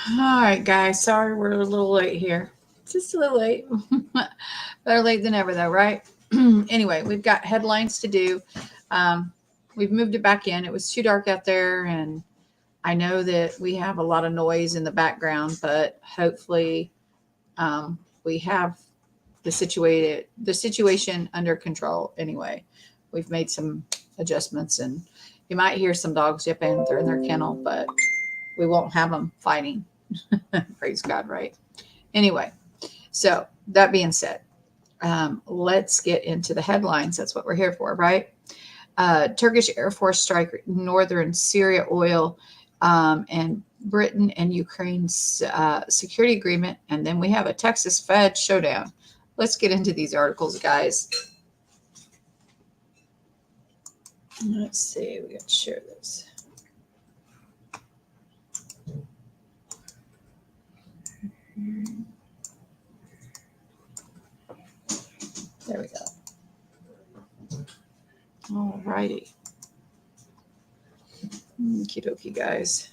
All right, guys. Sorry we're a little late here. Just a little late. Better late than ever, though, right? Anyway, we've got headlines to do. Um, we've moved it back in. It was too dark out there, and I know that we have a lot of noise in the background, but hopefully, we have the situation under control. Anyway, we've made some adjustments, and you might hear some dogs yipping. They're in their kennel, but we won't have them fighting. Praise God, right? Anyway, so that being said, let's get into the headlines. That's what we're here for, right? Turkish Air Force strike Northern Syria Oil, and Britain and Ukraine's security agreement. And then we have a Texas Fed showdown. Let's get into these articles, guys. Let's see. We got to share this. There we go. All righty. Okie dokie, guys.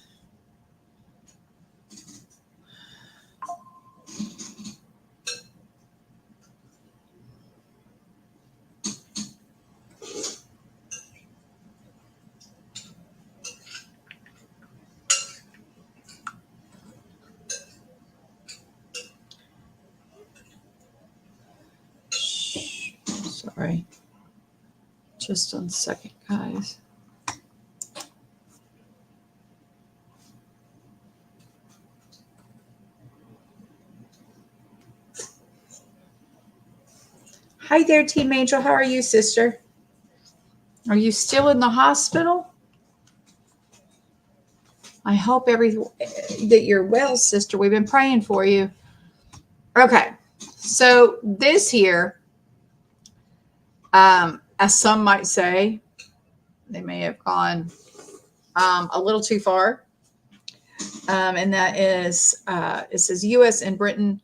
Sorry. Just 1 second, guys. Hi there, Team Angel. How are you, sister? Are you still in the hospital? I hope that you're well, sister. We've been praying for you. Okay. So this here, as some might say, they may have gone a little too far. And that is, it says U.S. and Britain.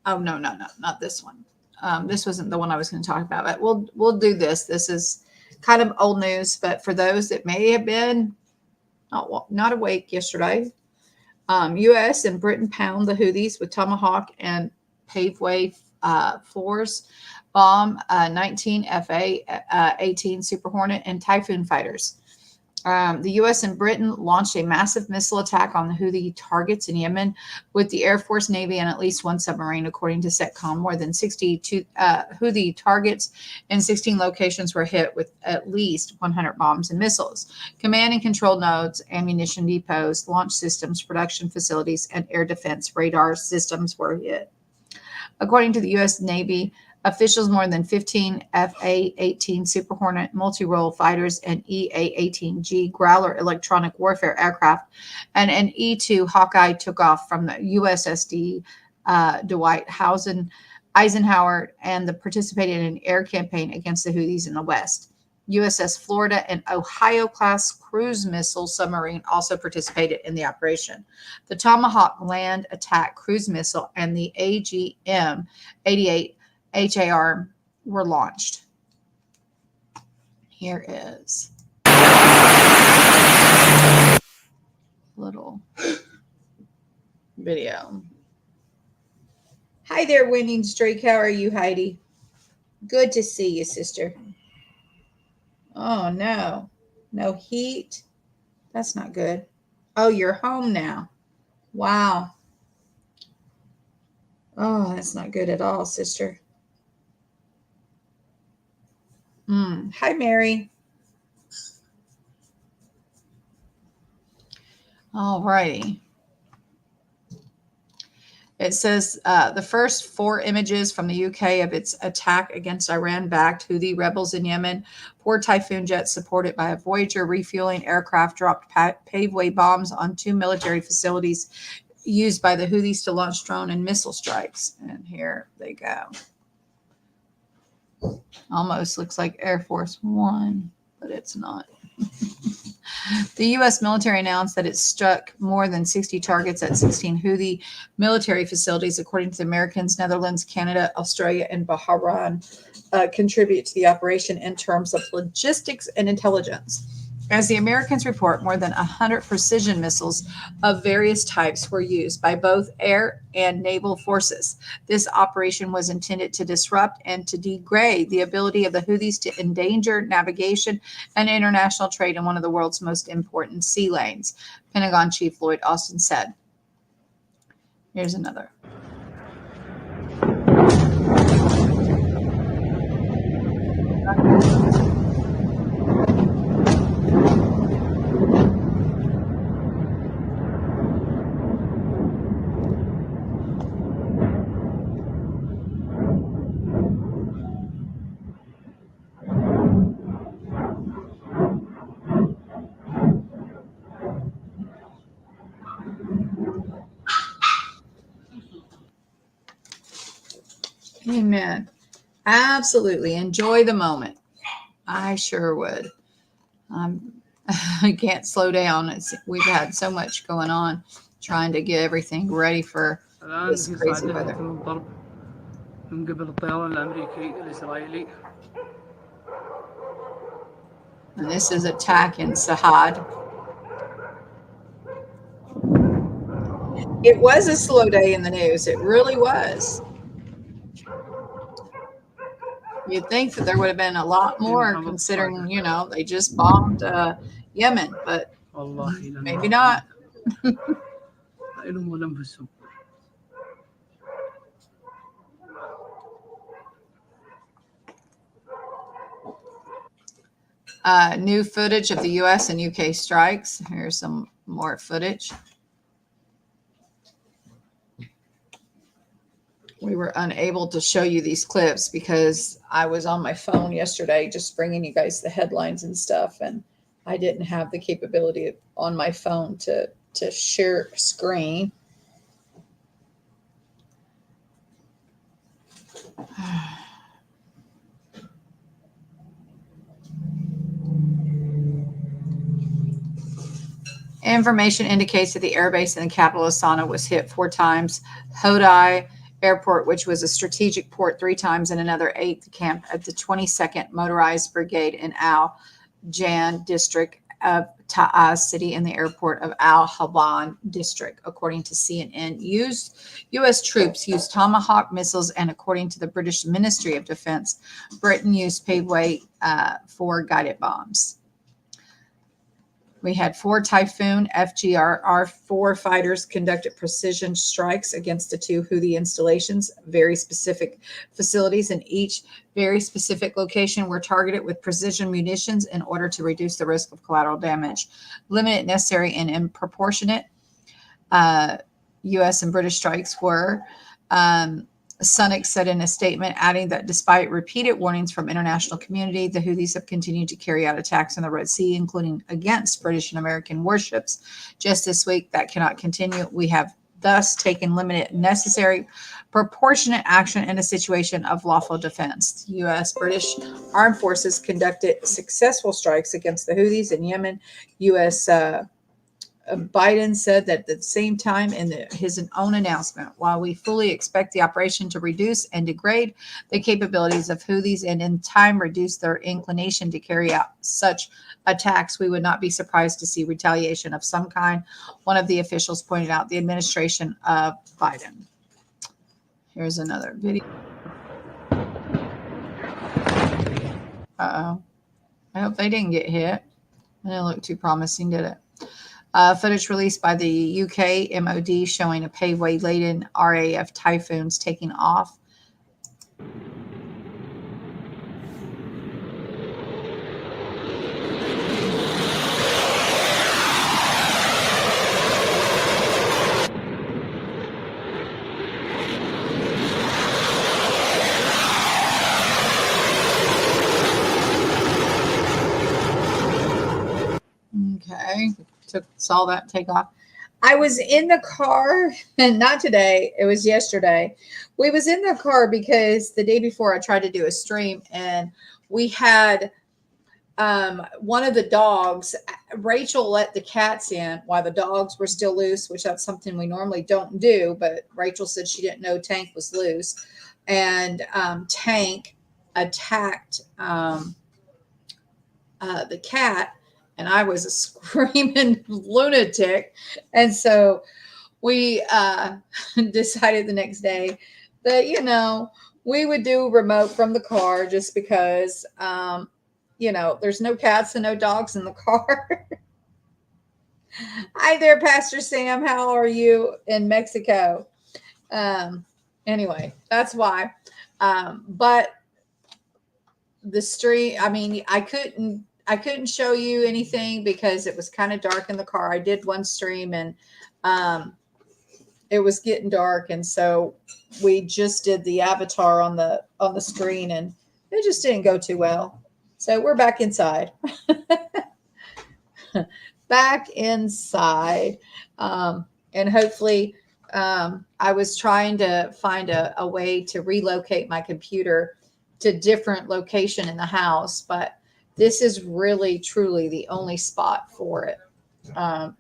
Oh, no, not this one. This wasn't the one I was going to talk about, but we'll do this. This is kind of old news, but for those that may have been not awake yesterday, U.S. and Britain pound the Houthis with Tomahawk and Paveway 4s, bomb 19 FA-18 Super Hornet and Typhoon fighters. The U.S. and Britain launched a massive missile attack on the Houthi targets in Yemen with the Air Force, Navy, and at least one submarine, according to CENTCOM. More than 60 Houthi targets in 16 locations were hit with at least 100 bombs and missiles. Command and control nodes, ammunition depots, launch systems, production facilities, and air defense radar systems were hit. According to the U.S. Navy, officials, more than 15 FA-18 Super Hornet multi-role fighters, an EA-18G Growler electronic warfare aircraft, and an E-2 Hawkeye took off from the USSD Dwight Eisenhower and participated in an air campaign against the Houthis in the West. USS Florida and Ohio-class cruise missile submarine also participated in the operation. The Tomahawk land attack cruise missile and the AGM-88 HAR were launched. Here is a little video. Hi there, Winning Streak. How are you, Heidi? Good to see you, sister. Oh, no. No heat. That's not good. Oh, you're home now. Wow. Oh, that's not good at all, sister. Hi, Mary. All righty. It says the first 4 images from the UK of its attack against Iran-backed Houthi rebels in Yemen. 4 Typhoon jets supported by a Voyager refueling aircraft dropped paveway bombs on 2 military facilities used by the Houthis to launch drone and missile strikes. And here they go. Almost looks like Air Force One, but it's not. The U.S. military announced that it struck more than 60 targets at 16 Houthi military facilities, according to the Americans. Netherlands, Canada, Australia, and Bahrain contribute to the operation in terms of logistics and intelligence. As the Americans report, more than 100 precision missiles of various types were used by both air and naval forces. This operation was intended to disrupt and to degrade the ability of the Houthis to endanger navigation and international trade in one of the world's most important sea lanes, Pentagon Chief Lloyd Austin said. Here's another. Amen. Absolutely. Enjoy the moment. I sure would. I can't slow down. We've had so much going on trying to get everything ready for الآن this في crazy صاعدة weather. يتم الضرب من قبل الطيران الأمريكي الإسرائيلي. And this is attack in Sahad. It was a slow day in the news. It really was. You'd think that there would have been a lot more considering, they just bombed Yemen, but maybe not. New footage of the U.S. and UK strikes. Here's some more footage. We were unable to show you these clips because I was on my phone yesterday just bringing you guys the headlines and stuff, and I didn't have the capability on my phone to share screen. Information indicates that the airbase in the capital of Sana'a was hit 4 times. Hodai Airport, which was a strategic port, 3 times, and another 8 the camp at the 22nd Motorized Brigade in Al Jan district of Ta'az city and the airport of Al Haban district, according to CNN. U.S. troops used Tomahawk missiles, and according to the British Ministry of Defense, Britain used paveway for guided bombs. We had 4 Typhoon FGR-4 fighters conducted precision strikes against the 2 Houthi installations, very specific facilities, and each very specific location were targeted with precision munitions in order to reduce the risk of collateral damage. Limited, necessary, and proportionate. U.S. and British strikes were. Sunak said in a statement, adding that despite repeated warnings from international community, the Houthis have continued to carry out attacks in the Red Sea, including against British and American warships. Just this week, that cannot continue. We have thus taken limited, necessary, proportionate action in a situation of lawful defense. U.S. British armed forces conducted successful strikes against the Houthis in Yemen. U.S. Biden said that at the same time in his own announcement, while we fully expect the operation to reduce and degrade the capabilities of Houthis and in time reduce their inclination to carry out such attacks, we would not be surprised to see retaliation of some kind. One of the officials pointed out the administration of Biden. Here's another video. Uh-oh. I hope they didn't get hit. It didn't look too promising, did it? Footage released by the UK MOD showing a paveway-laden RAF Typhoons taking off. Okay, saw that take off. I was in the car, and not today, it was yesterday. We was in the car because the day before I tried to do a stream, and we had one of the dogs, Rachel let the cats in while the dogs were still loose, which that's something we normally don't do, but Rachel said she didn't know Tank was loose. And Tank attacked the cat, and I was a screaming lunatic. And so we decided the next day that, we would do remote from the car just because, there's no cats and no dogs in the car. Hi there, Pastor Sam. How are you in Mexico? Um, anyway, that's why. But the street, I mean, I couldn't show you anything because it was kind of dark in the car. I did one stream and it was getting dark, and so we just did the avatar on the screen, and it just didn't go too well. So we're back inside. Back inside. And hopefully, I was trying to find a way to relocate my computer to different location in the house, but this is really truly the only spot for it.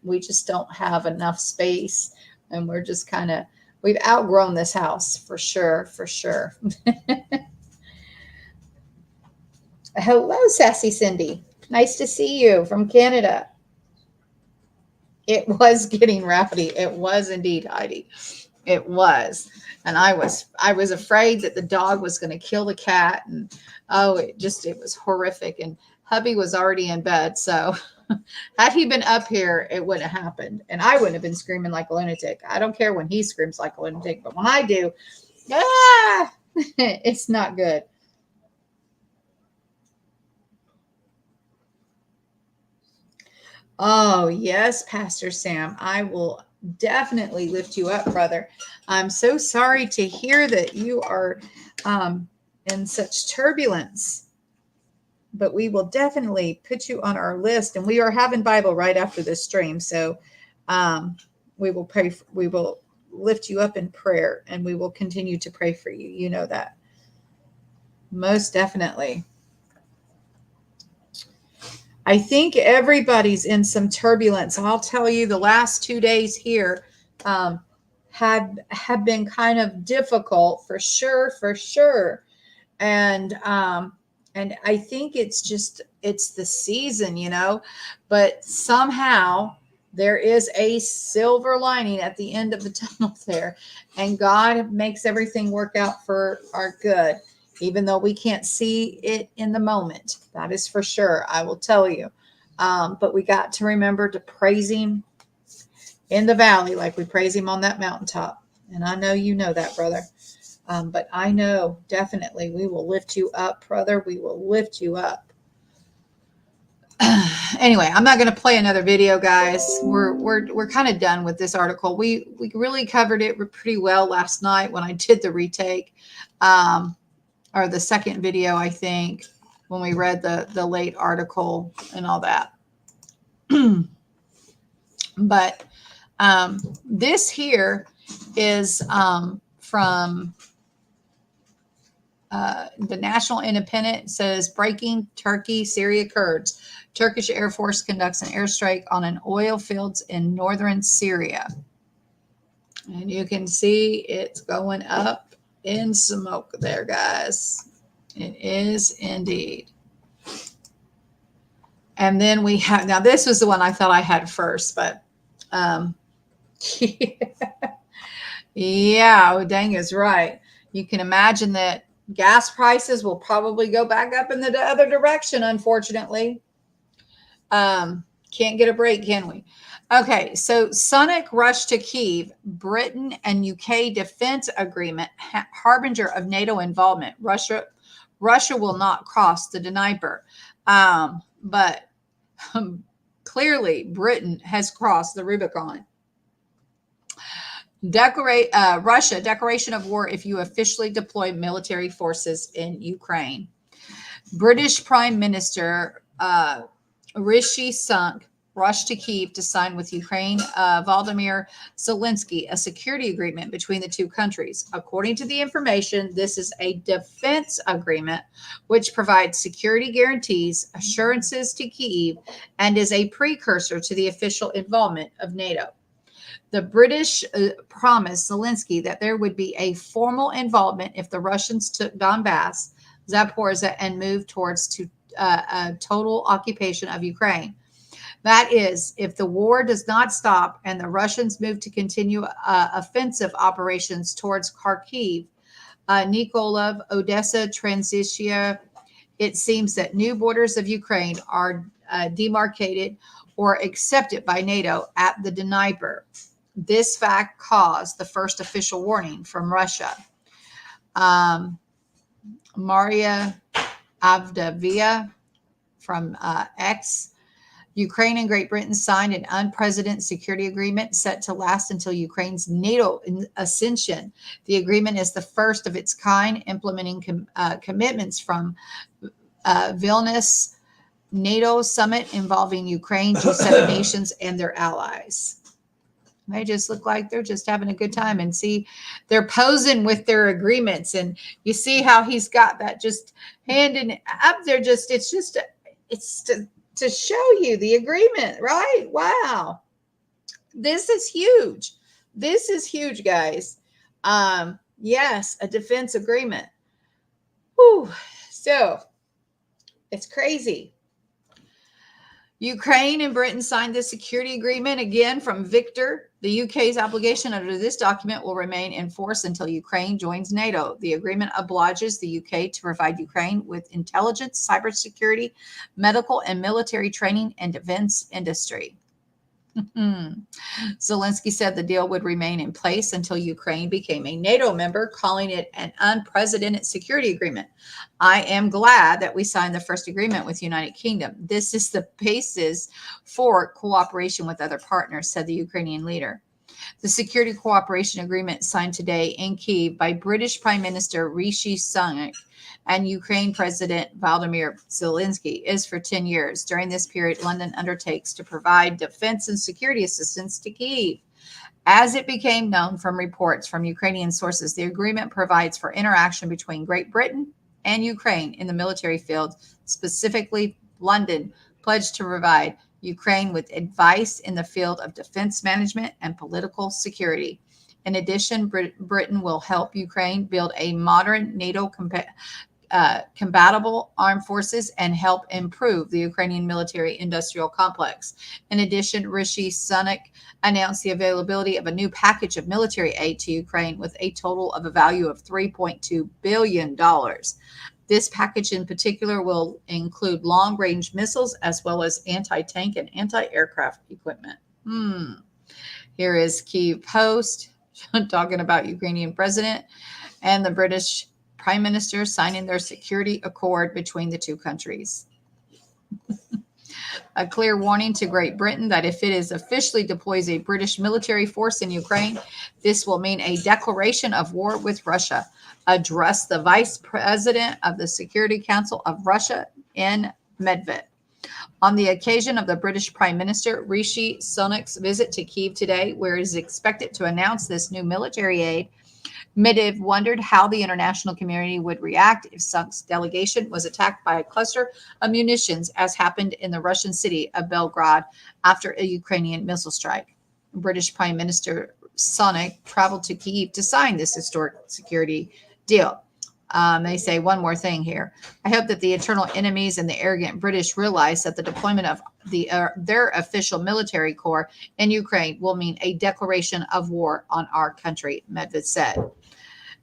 We just don't have enough space, and we're just we've outgrown this house for sure, for sure. Hello, Sassy Cindy. Nice to see you from Canada. It was getting rowdy. It was indeed, Heidi. It was. And I was afraid that the dog was going to kill the cat. And it was horrific. And hubby was already in bed. So had he been up here, it wouldn't have happened. And I wouldn't have been screaming like a lunatic. I don't care when he screams like a lunatic, but when I do, it's not good. Oh, yes, Pastor Sam. I will definitely lift you up, brother. I'm so sorry to hear that you are in such turbulence, but we will definitely put you on our list. And we are having Bible right after this stream. So we will pray. We will lift you up in prayer, and we will continue to pray for you. You know that. Most definitely. I think everybody's in some turbulence. I'll tell you, the last 2 days here have been kind of difficult for sure. And I think it's the season, but somehow there is a silver lining at the end of the tunnel there, and God makes everything work out for our good. Even though we can't see it in the moment, that is for sure. I will tell you. But we got to remember to praise him in the valley like we praise him on that mountaintop. And I know you know that, brother. But I know definitely we will lift you up, brother. We will lift you up. Anyway, I'm not going to play another video, guys. We're kind of done with this article. We really covered it pretty well last night when I did the retake. Or the second video, I think, when we read the late article and all that. But this here is from the National Independent. It says, breaking Turkey, Syria Kurds. Turkish Air Force conducts an airstrike on an oil fields in northern Syria. And you can see it's going up in smoke there, guys. It is indeed. And then we have, now this was the one I thought I had first, but yeah, Odang is right. You can imagine that gas prices will probably go back up in the other direction, unfortunately. Can't get a break, can we? Okay, so Sunak rushed to Kyiv, Britain and UK defense agreement, harbinger of NATO involvement. Russia will not cross the Dnieper. But clearly Britain has crossed the Rubicon. Russia, declaration of war if you officially deploy military forces in Ukraine. British Prime Minister Rishi Sunak rushed to Kyiv to sign with Ukraine Volodymyr Zelensky a security agreement between the two countries. According to the information, this is a defense agreement which provides security guarantees, assurances to Kyiv, and is a precursor to the official involvement of NATO. The British promised Zelensky that there would be a formal involvement if the Russians took Donbass, Zaporizhzhia, and moved towards a total occupation of Ukraine. That is, if the war does not stop and the Russians move to continue offensive operations towards Kharkiv, Nikolov, Odessa, Transnistria, it seems that new borders of Ukraine are demarcated or accepted by NATO at the Dnieper. This fact caused the first official warning from Russia. Maria Avdevia from X. Ukraine and Great Britain signed an unprecedented security agreement set to last until Ukraine's NATO ascension. The agreement is the first of its kind, implementing commitments from Vilnius NATO summit involving Ukraine, G7 nations, and their allies. They just look like they're just having a good time, and see, they're posing with their agreements, and you see how he's got that just handing up there. It's to show you the agreement, right? Wow, this is huge. This is huge, guys. Yes, a defense agreement. Whew. So it's crazy. Ukraine and Britain signed the security agreement again from Victor. The UK's obligation under this document will remain in force until Ukraine joins NATO. The agreement obliges the UK to provide Ukraine with intelligence, cybersecurity, medical, and military training and defense industry. Zelensky said the deal would remain in place until Ukraine became a NATO member, calling it an unprecedented security agreement. I am glad that we signed the first agreement with the United Kingdom. This is the basis for cooperation with other partners, said the Ukrainian leader. The security cooperation agreement signed today in Kyiv by British Prime Minister Rishi Sunak and Ukraine President Volodymyr Zelensky is for 10 years. During this period, London undertakes to provide defense and security assistance to Kyiv. As it became known from reports from Ukrainian sources, the agreement provides for interaction between Great Britain and Ukraine in the military field. Specifically, London pledged to provide Ukraine with advice in the field of defense management and political security. In addition, Britain will help Ukraine build a modern NATO compatible armed forces and help improve the Ukrainian military industrial complex. In addition, Rishi Sunak announced the availability of a new package of military aid to Ukraine with a total of a value of $3.2 billion. This package in particular will include long-range missiles as well as anti-tank and anti-aircraft equipment. Here is Kyiv Post talking about Ukrainian president and the British Prime Minister signing their security accord between the two countries. A clear warning to Great Britain that if it is officially deploys a British military force in Ukraine, this will mean a declaration of war with Russia, addressed the Vice President of the Security Council of Russia in Medvedev. On the occasion of the British Prime Minister Rishi Sunak's visit to Kyiv today, where he is expected to announce this new military aid, Medvedev wondered how the international community would react if Sunak's delegation was attacked by a cluster of munitions, as happened in the Russian city of Belgrade after a Ukrainian missile strike. British Prime Minister Sunak traveled to Kyiv to sign this historic security deal. They say one more thing here. I hope that the eternal enemies and the arrogant British realize that the deployment of their official military corps in Ukraine will mean a declaration of war on our country, Medvedev said.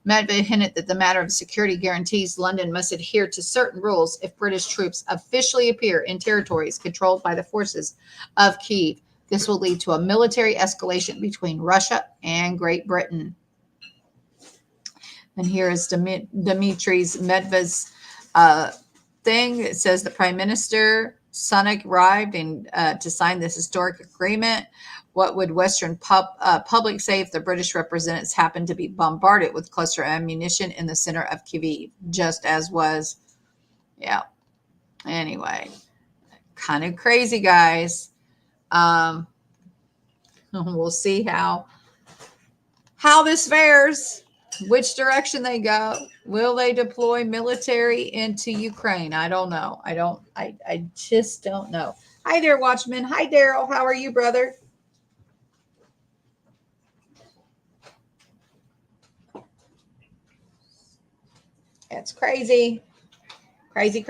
Medvedev hinted that the matter of security guarantees London must adhere to certain rules if British troops officially appear in territories controlled by the forces of Kyiv. This will lead to a military escalation between Russia and Great Britain. And here is Dmitry Medvedev's thing. It says the Prime Minister Sunak arrived to sign this historic agreement. What would Western public say if the British representatives happened to be bombarded with cluster ammunition in the center of Kyiv, just as was? Yeah. Anyway, kind of crazy, guys. We'll see how this fares. Which direction they go. Will they deploy military into Ukraine? I don't know. I just don't know. Hi there, Watchman. Hi, Daryl. How are you, brother? That's crazy. Crazy.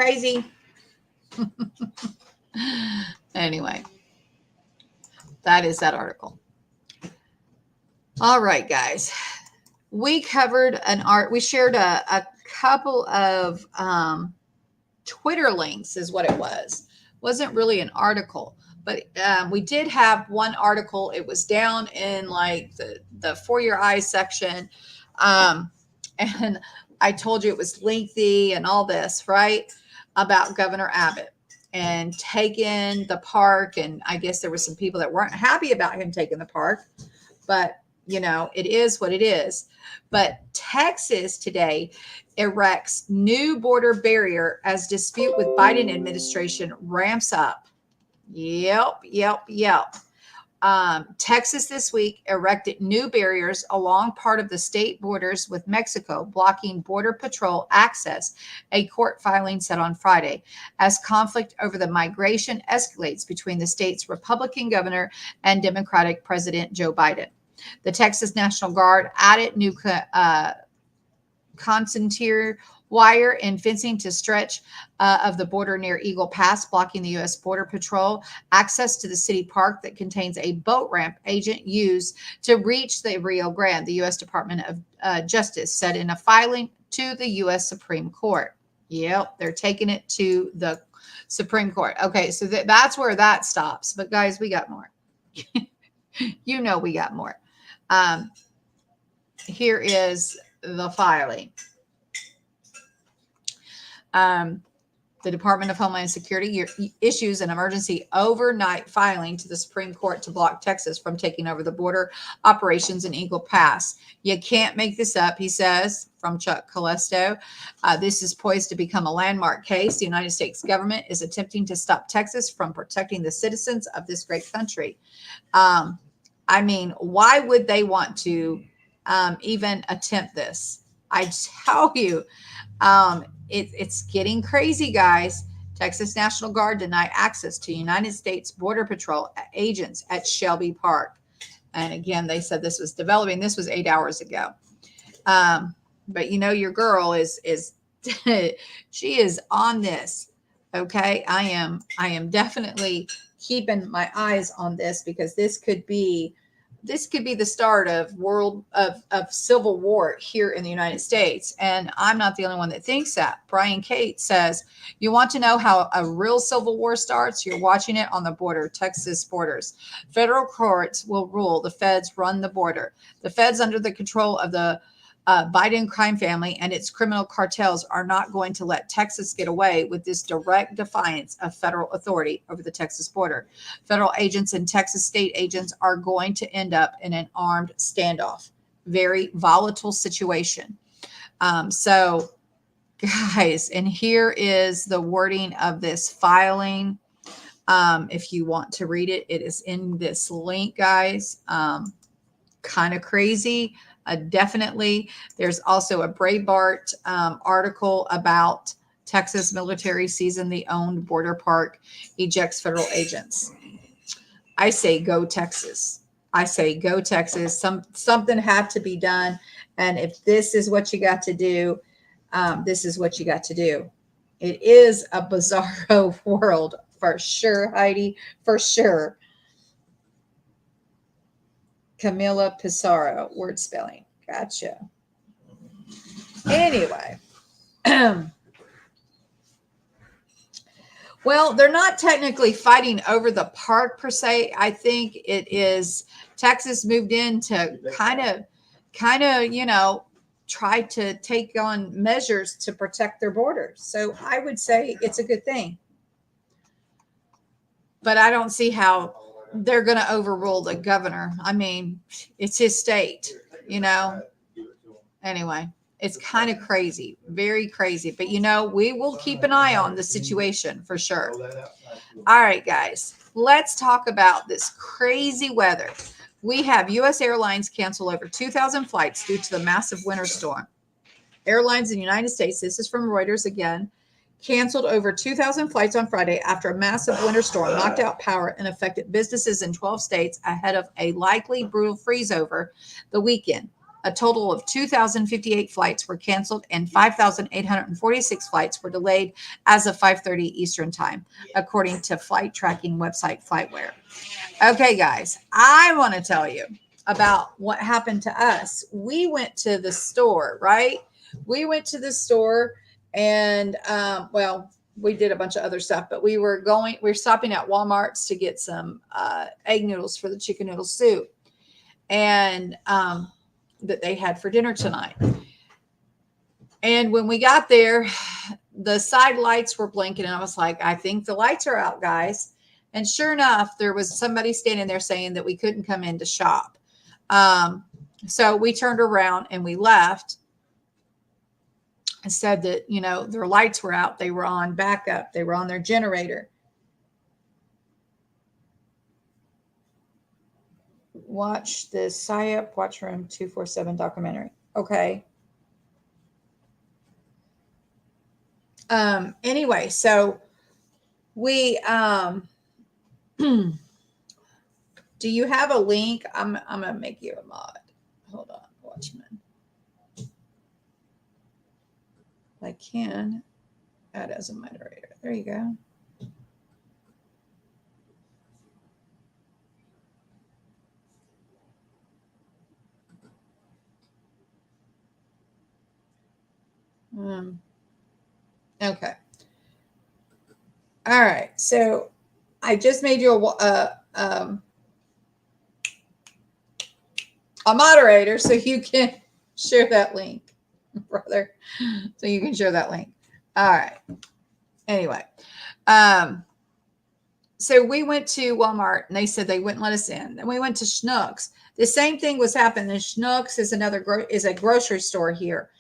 Anyway. That is that article. All right, guys. We covered we shared a couple of Twitter links is what it was. Wasn't really an article, but we did have one article. It was down in like the For Your Eyes section. And I told you it was lengthy and all this, right? About Governor Abbott and taking the park. And I guess there were some people that weren't happy about him taking the park, but you know, it is what it is. But Texas today erects new border barrier as dispute with Biden administration ramps up. Yep. Texas this week erected new barriers along part of the state borders with Mexico, blocking Border Patrol access, a court filing said on Friday, as conflict over the migration escalates between the state's Republican governor and Democratic President Joe Biden. The Texas National Guard added new concertina wire and fencing to stretch of the border near Eagle Pass, blocking the U.S. Border Patrol access to the city park that contains a boat ramp agent used to reach the Rio Grande, the U.S. Department of Justice said in a filing to the U.S. Supreme Court. Yep, they're taking it to the Supreme Court. Okay, so that's where that stops. But guys, we got more. You know we got more. Here is the filing. The Department of Homeland Security issues an emergency overnight filing to the Supreme Court to block Texas from taking over the border operations in Eagle Pass. You can't make this up, he says, from Chuck Calesto. This is poised to become a landmark case. The United States government is attempting to stop Texas from protecting the citizens of this great country. I mean, why would they want to even attempt this? I tell you, it's getting crazy, guys. Texas National Guard denied access to United States Border Patrol agents at Shelby Park. And again, they said this was developing. This was 8 hours ago. But you know, your girl is she is on this. Okay, I am definitely keeping my eyes on this because this could be the start of civil war here in the United States. And I'm not the only one that thinks that. Brian Cates says, you want to know how a real civil war starts? You're watching it on the border, Texas borders. Federal courts will rule. The feds run the border. The feds under the control of the Biden crime family and its criminal cartels are not going to let Texas get away with this direct defiance of federal authority over the Texas border. Federal agents and Texas state agents are going to end up in an armed standoff. Very volatile situation. So, guys, and here is the wording of this filing. If you want to read it, it is in this link, guys. Kind of crazy. Definitely. There's also a Breitbart article about Texas military season the owned border park ejects federal agents. I say go Texas. I say go Texas. Something had to be done. And if this is what you got to do, this is what you got to do. It is a bizarro world for sure, Heidi, for sure. Camila Pissarro, word spelling. Gotcha. Anyway. Well, they're not technically fighting over the park per se. I think it is Texas moved in to kind of, you know, try to take on measures to protect their borders. So I would say it's a good thing. But I don't see how they're going to overrule the governor. I mean, it's his state, you know. Anyway, it's kind of crazy, very crazy. But, you know, we will keep an eye on the situation for sure. All right, guys, let's talk about this crazy weather. We have U.S. airlines cancel over 2,000 flights due to the massive winter storm. Airlines in the United States, this is from Reuters again, canceled over 2,000 flights on Friday after a massive winter storm knocked out power and affected businesses in 12 states ahead of a likely brutal freeze over the weekend. A total of 2,058 flights were canceled and 5,846 flights were delayed as of 5:30 Eastern time, according to flight tracking website FlightWare. Okay, guys, I want to tell you about what happened to us. We went to the store, right? We went to the store and, well, we did a bunch of other stuff, but we were stopping at Walmart's to get some egg noodles for the chicken noodle soup. And, that they had for dinner tonight. And when we got there, the side lights were blinking, and I was like, I think the lights are out, guys. And sure enough, there was somebody standing there saying that we couldn't come in to shop. So we turned around and we left and said that, you know, their lights were out. They were on backup. They were on their generator. Watch the SIAP Watch Room 247 documentary. Okay. Anyway, so we, do you have a link? I'm going to make you a mod. Hold on, Watchman. I can add as a moderator. There you go. Okay. All right. So I just made you a moderator so you can share that link, brother. So you can share that link. All right. Anyway, so we went to Walmart and they said they wouldn't let us in. Then we went to Schnucks. The same thing was happening. Schnucks is a grocery store here.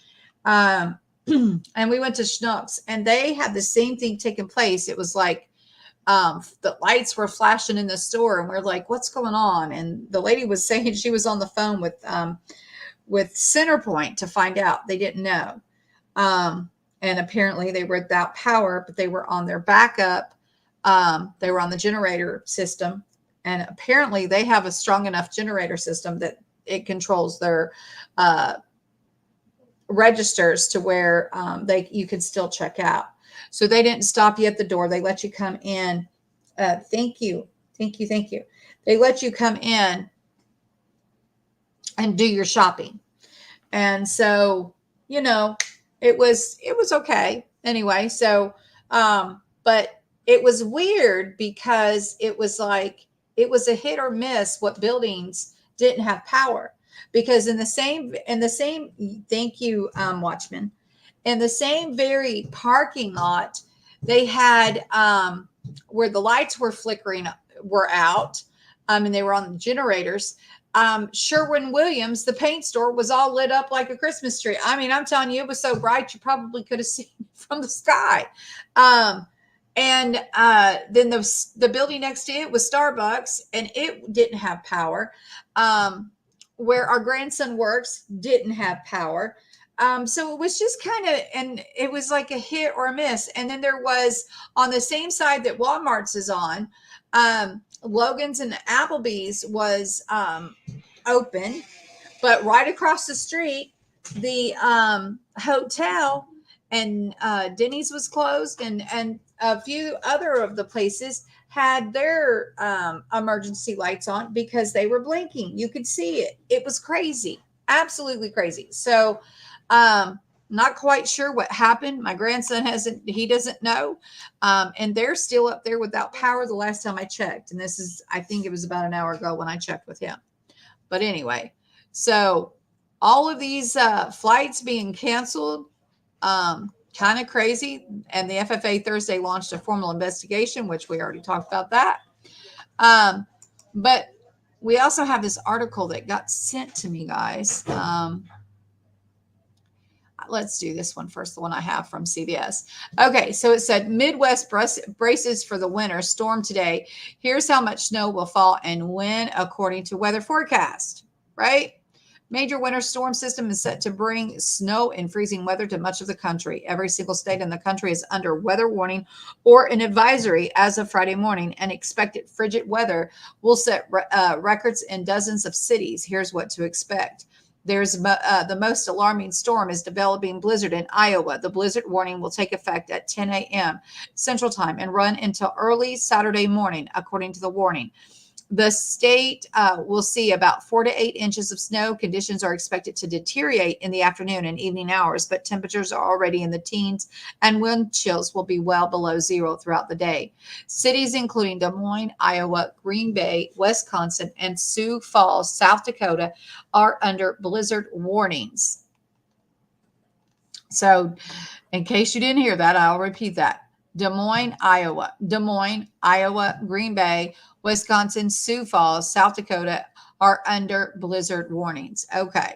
And we went to Schnucks and they had the same thing taking place. It was like the lights were flashing in the store and we're like, what's going on? And the lady was saying she was on the phone with Centerpoint to find out. They didn't know. And apparently they were without power, but they were on their backup. They were on the generator system. And apparently they have a strong enough generator system that it controls their registers to where you can still check out. So they didn't stop you at the door. They let you come in. Thank you. They let you come in and do your shopping. And so, you know, it was okay. Anyway, so but it was weird because it was like it was a hit or miss what buildings didn't have power. Because in the same, thank you, Watchman, in the same very parking lot, they had where the lights were flickering were out, and they were on the generators. Sherwin-Williams, the paint store, was all lit up like a Christmas tree. I mean, I'm telling you, it was so bright you probably could have seen it from the sky. And then the building next to it was Starbucks, and it didn't have power. Where our grandson works didn't have power. So it was just kind of, and it was like a hit or a miss. And then there was on the same side that Walmart's is on, Logan's and Applebee's was open, but right across the street, the hotel and Denny's was closed, and a few other of the places had their emergency lights on because they were blinking. You could see it. It was crazy, absolutely crazy. So, not quite sure what happened. My grandson he doesn't know. And they're still up there without power the last time I checked. And I think it was about an hour ago when I checked with him. But anyway, so all of these flights being canceled, kind of crazy. And the FFA Thursday launched a formal investigation, which we already talked about that. But we also have this article that got sent to me, guys. Let's do this one first, the one I have from CBS. Okay, so it said Midwest braces for the winter storm today. Here's how much snow will fall and when, according to weather forecast, right? Major winter storm system is set to bring snow and freezing weather to much of the country. Every single state in the country is under weather warning or an advisory as of Friday morning, and expected frigid weather will set records in dozens of cities. Here's what to expect. The most alarming storm is developing blizzard in Iowa. The blizzard warning will take effect at 10 a.m. Central Time and run until early Saturday morning, according to the warning. The state will see about 4 to 8 inches of snow. Conditions are expected to deteriorate in the afternoon and evening hours, but temperatures are already in the teens, and wind chills will be well below zero throughout the day. Cities including Des Moines, Iowa, Green Bay, Wisconsin, and Sioux Falls, South Dakota, are under blizzard warnings. So, in case you didn't hear that, I'll repeat that. Des Moines, Iowa, Green Bay, Wisconsin, Sioux Falls, South Dakota are under blizzard warnings. Okay.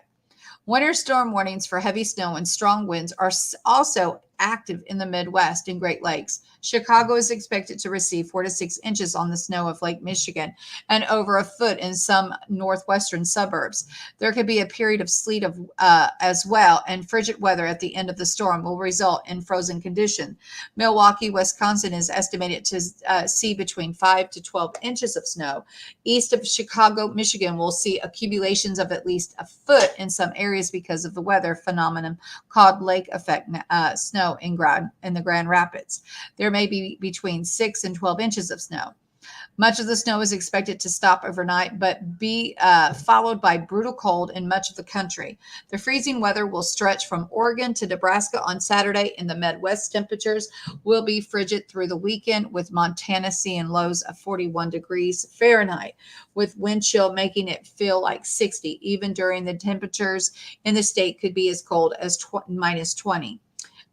Winter storm warnings for heavy snow and strong winds are also active in the Midwest and Great Lakes. Chicago is expected to receive 4 to 6 inches on the snow of Lake Michigan and over a foot in some northwestern suburbs. There could be a period of sleet as well, and frigid weather at the end of the storm will result in frozen condition. Milwaukee, Wisconsin is estimated to see between 5 to 12 inches of snow. East of Chicago, Michigan will see accumulations of at least a foot in some areas because of the weather phenomenon called lake effect snow in the Grand Rapids. There may be between 6 and 12 inches of snow. Much of the snow is expected to stop overnight, but be followed by brutal cold in much of the country. The freezing weather will stretch from Oregon to Nebraska on Saturday. In the Midwest, temperatures will be frigid through the weekend, with Montana seeing lows of 41 degrees Fahrenheit, with wind chill making it feel like 60. Even during the temperatures in the state could be as cold as minus 20.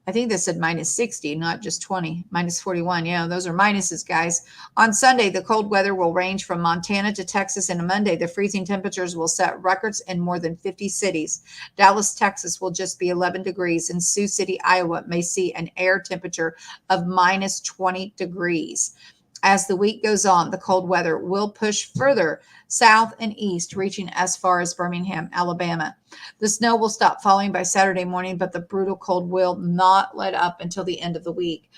I think they said minus 60, not just 20, minus 41. Yeah, those are minuses, guys. On Sunday, the cold weather will range from Montana to Texas, and on Monday, the freezing temperatures will set records in more than 50 cities. Dallas, Texas will just be 11 degrees, and Sioux City, Iowa may see an air temperature of minus 20 degrees. As the week goes on, the cold weather will push further south and east, reaching as far as Birmingham, Alabama. The snow will stop falling by Saturday morning, but the brutal cold will not let up until the end of the week.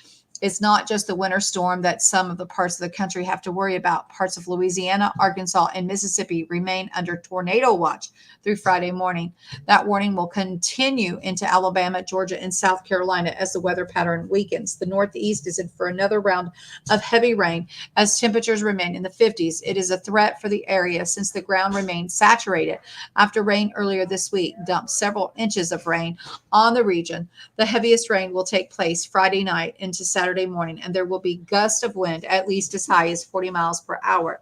It's not just the winter storm that some of the parts of the country have to worry about. Parts of Louisiana, Arkansas, and Mississippi remain under tornado watch through Friday morning. That warning will continue into Alabama, Georgia, and South Carolina as the weather pattern weakens. The Northeast is in for another round of heavy rain as temperatures remain in the 50s. It is a threat for the area since the ground remains saturated after rain earlier this week dumped several inches of rain on the region. The heaviest rain will take place Friday night into Saturday morning, and there will be gusts of wind at least as high as 40 miles per hour.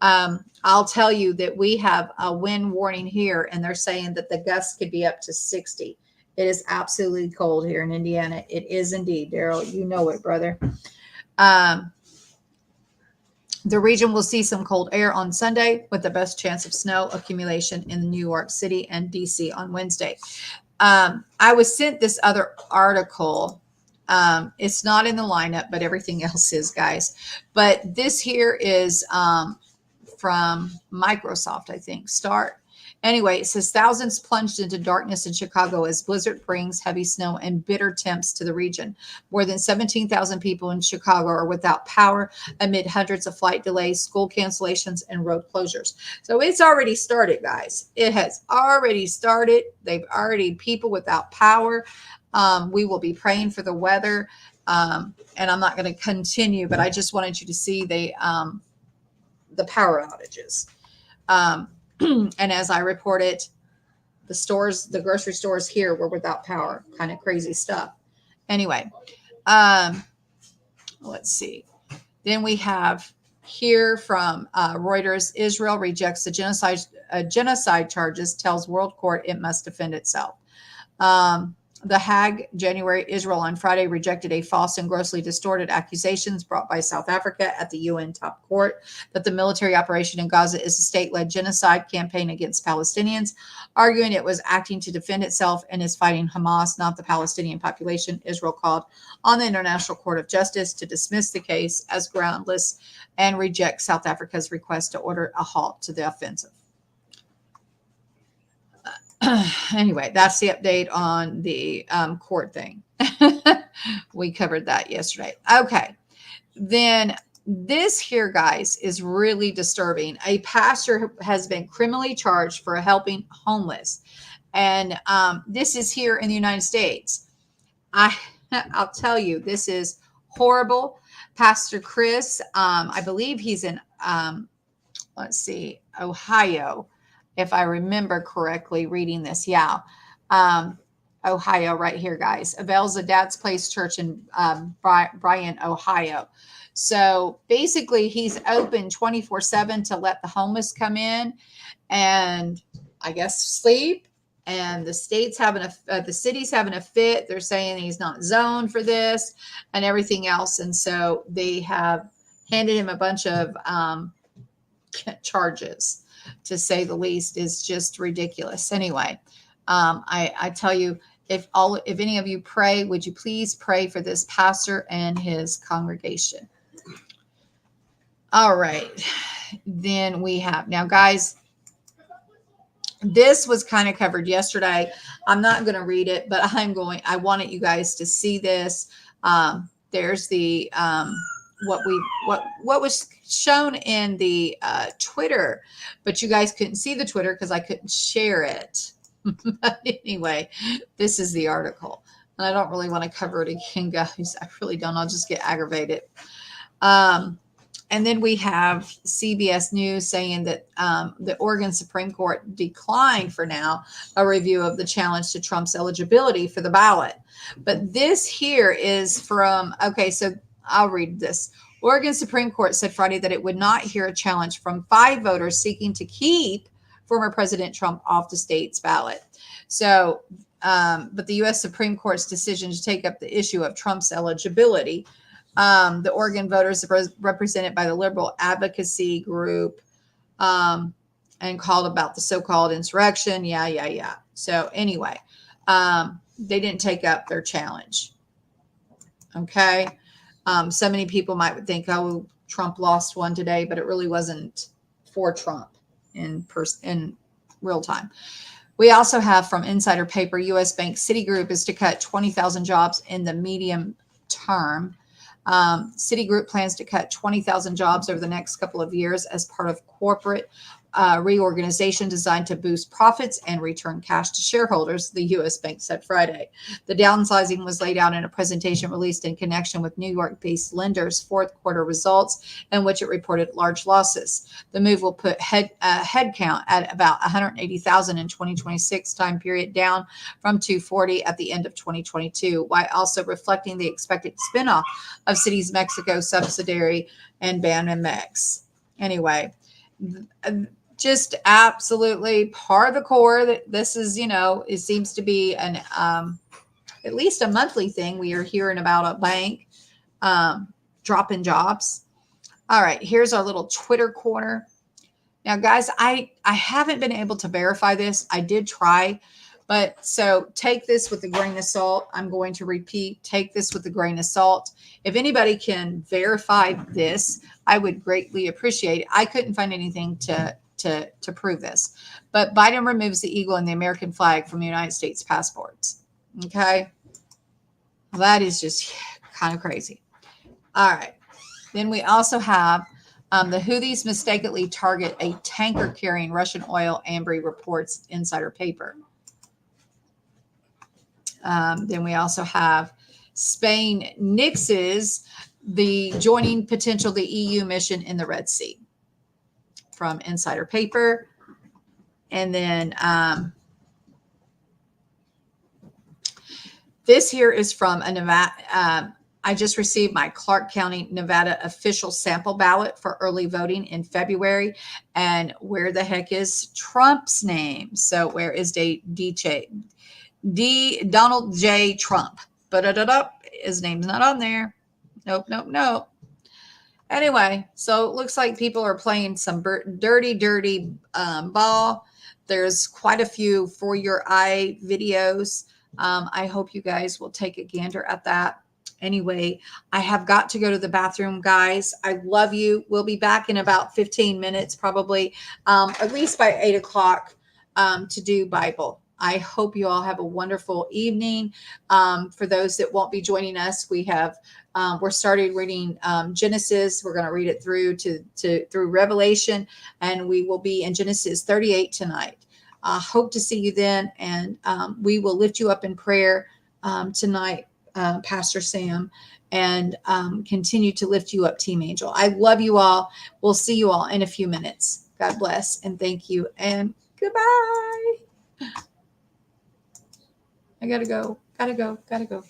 I'll tell you that we have a wind warning here, and they're saying that the gusts could be up to 60. It is absolutely cold here in Indiana. It is indeed, Daryl. You know it, brother. The region will see some cold air on Sunday with the best chance of snow accumulation in New York City and DC on Wednesday. I was sent this other article. It's not in the lineup, but everything else is, guys. But this here is from Microsoft, I think. Start. Anyway, it says thousands plunged into darkness in Chicago as blizzard brings heavy snow and bitter temps to the region. More than 17,000 people in Chicago are without power amid hundreds of flight delays, school cancellations, and road closures. So it's already started, guys. It has already started. They've already people without power. We will be praying for the weather. And I'm not going to continue, but I just wanted you to see the power outages. And as I reported, the grocery stores here were without power. Kind of crazy stuff. Anyway, let's see. Then we have here from Reuters: Israel rejects the genocide charges, tells World Court it must defend itself. The Hague, January. Israel on Friday rejected a false and grossly distorted accusations brought by South Africa at the UN top court that the military operation in Gaza is a state-led genocide campaign against Palestinians, arguing it was acting to defend itself and is fighting Hamas, not the Palestinian population. Israel called on the International Court of Justice to dismiss the case as groundless and reject South Africa's request to order a halt to the offensive. Anyway, that's the update on the court thing. We covered that yesterday. Okay. Then this here, guys, is really disturbing. A pastor has been criminally charged for helping homeless. And this is here in the United States. I'll tell you, this is horrible. Pastor Chris, I believe he's in, let's see, Ohio, if I remember correctly reading this. Yeah. Ohio right here, guys. Avails a Dad's Place Church in Bryan, Ohio. So basically, he's open 24/7 to let the homeless come in and I guess sleep. And the the city's having a fit. They're saying he's not zoned for this and everything else. And so they have handed him a bunch of charges, to say the least. Is just ridiculous. Anyway, I tell you, if any of you pray, would you please pray for this pastor and his congregation? All right. Then we have, now guys, this was kind of covered yesterday. I'm not going to read it, but I wanted you guys to see this. There's the, what was shown in the Twitter, but you guys couldn't see the Twitter because I couldn't share it. But anyway, this is the article, and I don't really want to cover it again, guys. I really don't. I'll just get aggravated. And then we have CBS News saying that the Oregon Supreme Court declined for now a review of the challenge to Trump's eligibility for the ballot. But this here is from, okay, so I'll read this. Oregon Supreme Court said Friday that it would not hear a challenge from 5 voters seeking to keep former President Trump off the state's ballot. So, but the U.S. Supreme Court's decision to take up the issue of Trump's eligibility, the Oregon voters represented by the liberal advocacy group, and called about the so-called insurrection. Yeah. So anyway, they didn't take up their challenge. Okay. So many people might think, oh, Trump lost one today, but it really wasn't for Trump in real time. We also have from Insider Paper, U.S. Bank Citigroup is to cut 20,000 jobs in the medium term. Citigroup plans to cut 20,000 jobs over the next couple of years as part of corporate reorganization designed to boost profits and return cash to shareholders, the U.S. Bank said Friday. The downsizing was laid out in a presentation released in connection with New York-based lenders' fourth quarter results, in which it reported large losses. The move will put headcount at about 180,000 in 2026 time period, down from 240 at the end of 2022, while also reflecting the expected spinoff of Citi's Mexico subsidiary and Banamex. Anyway, just absolutely par the core that this is, it seems to be an at least a monthly thing. We are hearing about a bank dropping jobs. All right, here's our little Twitter corner. Now, guys, I haven't been able to verify this. I did try, but so take this with a grain of salt. I'm going to repeat, take this with a grain of salt. If anybody can verify this, I would greatly appreciate it. I couldn't find anything to prove this, but Biden removes the eagle and the American flag from the United States passports. Okay. Well, that is just kind of crazy. All right. Then we also have the Houthis mistakenly target a tanker carrying Russian oil, Ambry reports Insider Paper. Then we also have Spain nixes the joining potential the EU mission in the Red Sea from Insider Paper. And then this here is from a Nevada. I just received my Clark County, Nevada official sample ballot for early voting in February. And where the heck is Trump's name? So where is Donald J. Trump? But his name's not on there. Nope. Anyway, so it looks like people are playing some dirty ball. There's quite a few for your eye videos. I hope you guys will take a gander at that. Anyway, I have got to go to the bathroom, guys. I love you. We'll be back in about 15 minutes, probably, at least by 8 o'clock to do Bible. I hope you all have a wonderful evening. For those that won't be joining us, we're starting reading Genesis. We're going to read it through Revelation, and we will be in Genesis 38 tonight. I hope to see you then, and we will lift you up in prayer tonight, Pastor Sam, and continue to lift you up, Team Angel. I love you all. We'll see you all in a few minutes. God bless and thank you, and goodbye. I gotta go.